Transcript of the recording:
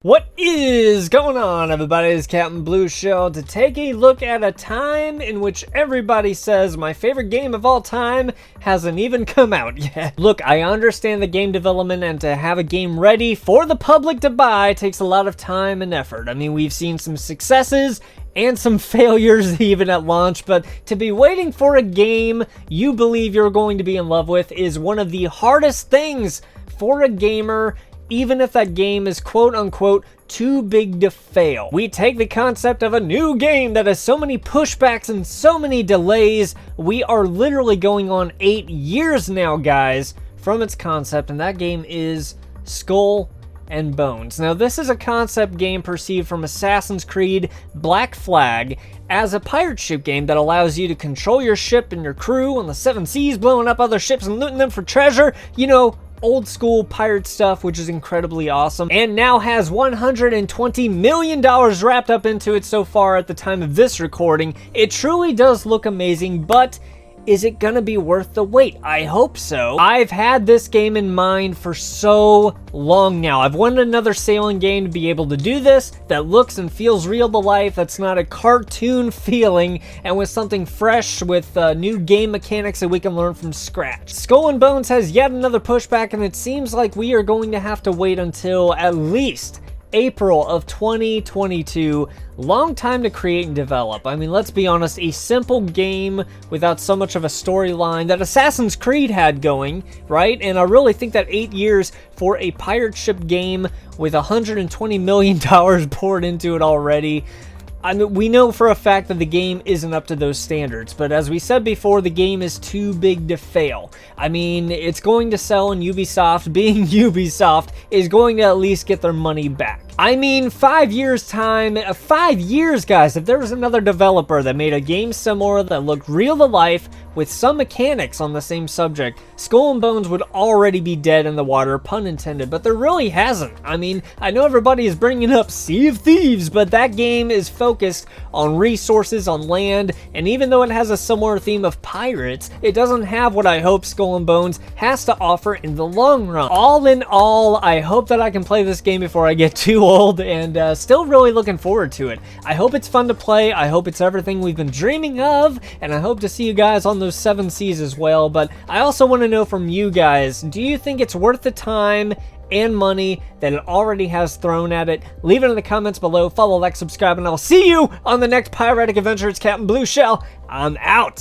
What is going on, everybody? It's Captain Blue Shell to take a look at a time in which everybody says my favorite game of all time hasn't even come out yet. Look, I understand the game development, and to have a game ready for the public to buy takes a lot of time and effort. I mean, we've seen some successes and some failures even at launch, but to be waiting for a game you believe you're going to be in love with is one of the hardest things for a gamer, even if that game is quote-unquote too big to fail. We take the concept of a new game that has so many pushbacks and so many delays. We are literally going on 8 years now, guys, from its concept, and that game is Skull and Bones. Now, this is a concept game perceived from Assassin's Creed Black Flag as a pirate ship game that allows you to control your ship and your crew on the seven seas, blowing up other ships and looting them for treasure. You know, old school pirate stuff, which is incredibly awesome, and now has $120 million wrapped up into it so far at the time of this recording. It truly does look amazing, but is it gonna be worth the wait? I hope so. I've had this game in mind for so long now. I've wanted another sailing game to be able to do this, that looks and feels real to life, that's not a cartoon feeling, and with something fresh with new game mechanics that we can learn from scratch. Skull and Bones has yet another pushback, and it seems like we are going to have to wait until at least April of 2022. Long time to create and develop. I mean, let's be honest, a simple game without so much of a storyline that Assassin's Creed had going, right? And I really think that 8 years for a pirate ship game with $120 million poured into it already, I mean, we know for a fact that the game isn't up to those standards, but as we said before, the game is too big to fail. I mean, it's going to sell, and Ubisoft, being Ubisoft, is going to at least get their money back. I mean, 5 years time, 5 years, guys, if there was another developer that made a game similar that looked real to life with some mechanics on the same subject, Skull and Bones would already be dead in the water, pun intended, but there really hasn't. I mean, I know everybody is bringing up Sea of Thieves, but that game is focused on resources, on land, and even though it has a similar theme of pirates, it doesn't have what I hope Skull and Bones has to offer in the long run. All in all, I hope that I can play this game before I get too old, and still really looking forward to it. I hope it's fun to play, I hope it's everything we've been dreaming of, and I hope to see you guys on those 7 seas as well. But I also want to know from you guys, do you think it's worth the time and money that it already has thrown at it? Leave it in the comments below, follow, like, subscribe, and I'll see you on the next piratic adventure. It's Captain Blue Shell. I'm out.